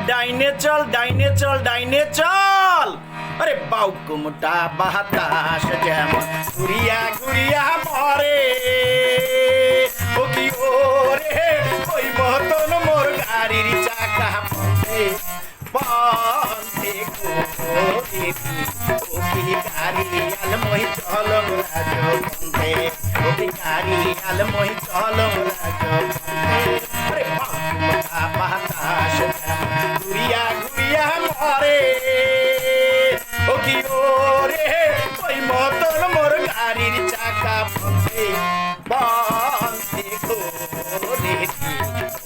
ডাইনে চল ডাইনে চল ডাইনে চল। আরে বাউকুমটা বাতাস যেমন ঘুরিয়া ঘুরিয়া মরে, ও কি ওরে ওই মতন মোর গাড়ির চাকা পথে পথে ও কি গাড়ি আলমই চলং রাজপথে, ও কি গাড়ি আলমই চলং রাজপথে। আরে বাউকুমটা বাতাস যেমন ঘুরিয়া ঘুরিয়া মরে, ও কি ওরে ওই মতন মোর গাড়ির চাকা পথে পথে ঘোরে,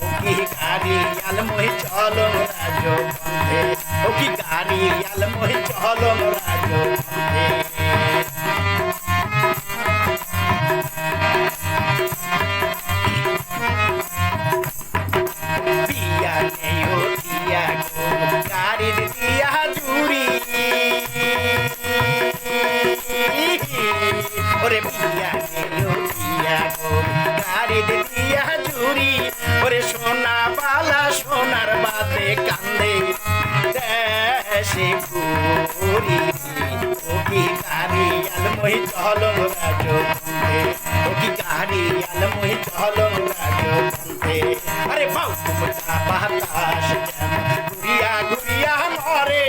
ও কি গাড়ি আলমই চলং রাজপথে, ও কি গাড়ি আলমই চলং রাজপথে। পিয়া নেই ও দিয়া গো গাড়ির দিয়া জুড়ি, ওরে পিয়া নেই ও দিয়া গো গাড়ির দিয়া জুড়ি, ওরে সোনা বালা সোনার বাদে কান্দে দেশে ঘুরি, ও কি গাড়ি আলমই চলং রাজপথে, ও কি গাড়ি আলমই চলং রাজপথে। আরে বাউকুমটা বাতাস যেমন ঘুরিয়া ঘুরিয়া মরে,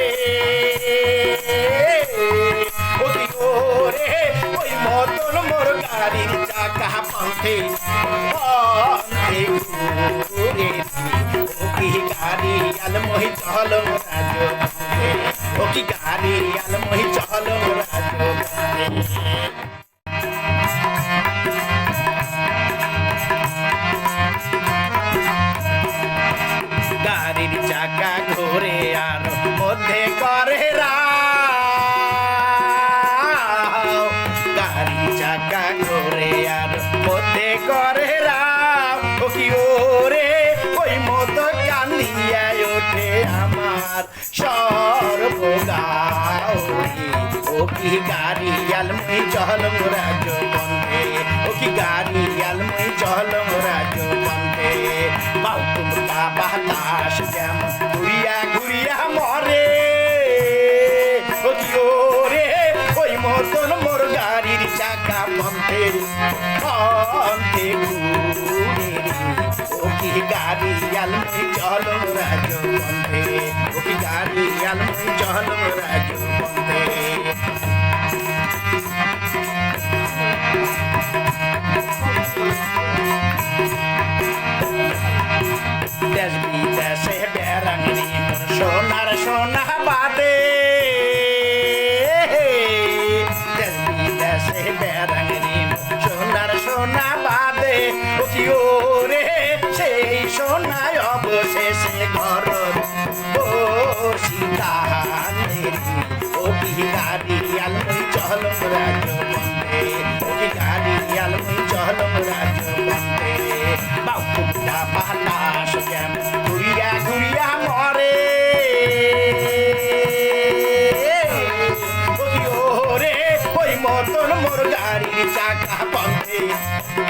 ও কি ওরে ওই মতন মোর গাড়ির চাকা পথে পথে ঘুরে, ও কি গাড়ি আলমই চলং রাজপথে, ও কি গাড়ি আলমই চলং রাজপথে। গাড়ির চাকা ঘোরে আর মধ্যে করে রাও, গাড়ির চাকা ঘোরে আর মধ্যে করে রাও, ও কি ওরে ওই মতো কান্দিয়া ওঠে আমার সর্বগাওরি, ও কি গাড়ি আলমই চলং রাজপথে, ও কি গাড়ি আলমই চলং রাজপথে। বাউকুমটা বাতাস যেমন ঘুরিয়া ঘুরিয়া মরে, ও কি ওরে ওই মতন মোর গাড়ির চাকা পথে পথে ঘুরে, ও কি গাড়ি আলমই চলং রাজপথে, ও কি গাড়ি আলমই চলং রাজপথে। দেশ বিদেশে বেড়াঙ্গি সোনার সোনা বাদে, দেশ বিদেশে বেড়াঙ্গি সোনার সোনা বাদে, ও কি ওরে সেই সোনায় অবশেষে ঘর বসিতানে, ও কি গাড়ি আলমই চলং রাজপথে, ও কি গাড়ি আলমই চলং রাজপথে। বাউকুমটা বাতাস যেমন ঘুরিয়া ঘুরিয়া মরে, ও কি ওরে ওই মতন মোর গাড়ির চাকা পথে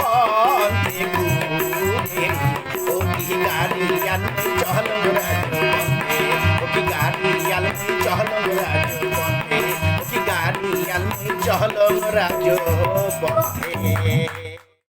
পথে ঘুরে, ও কি গাড়ি আলমই চলং রাজপথে, ও কি গাড়ি আলমই চলং রাজপথে, ও কি গাড়ি আলমই চলং রাজপথে।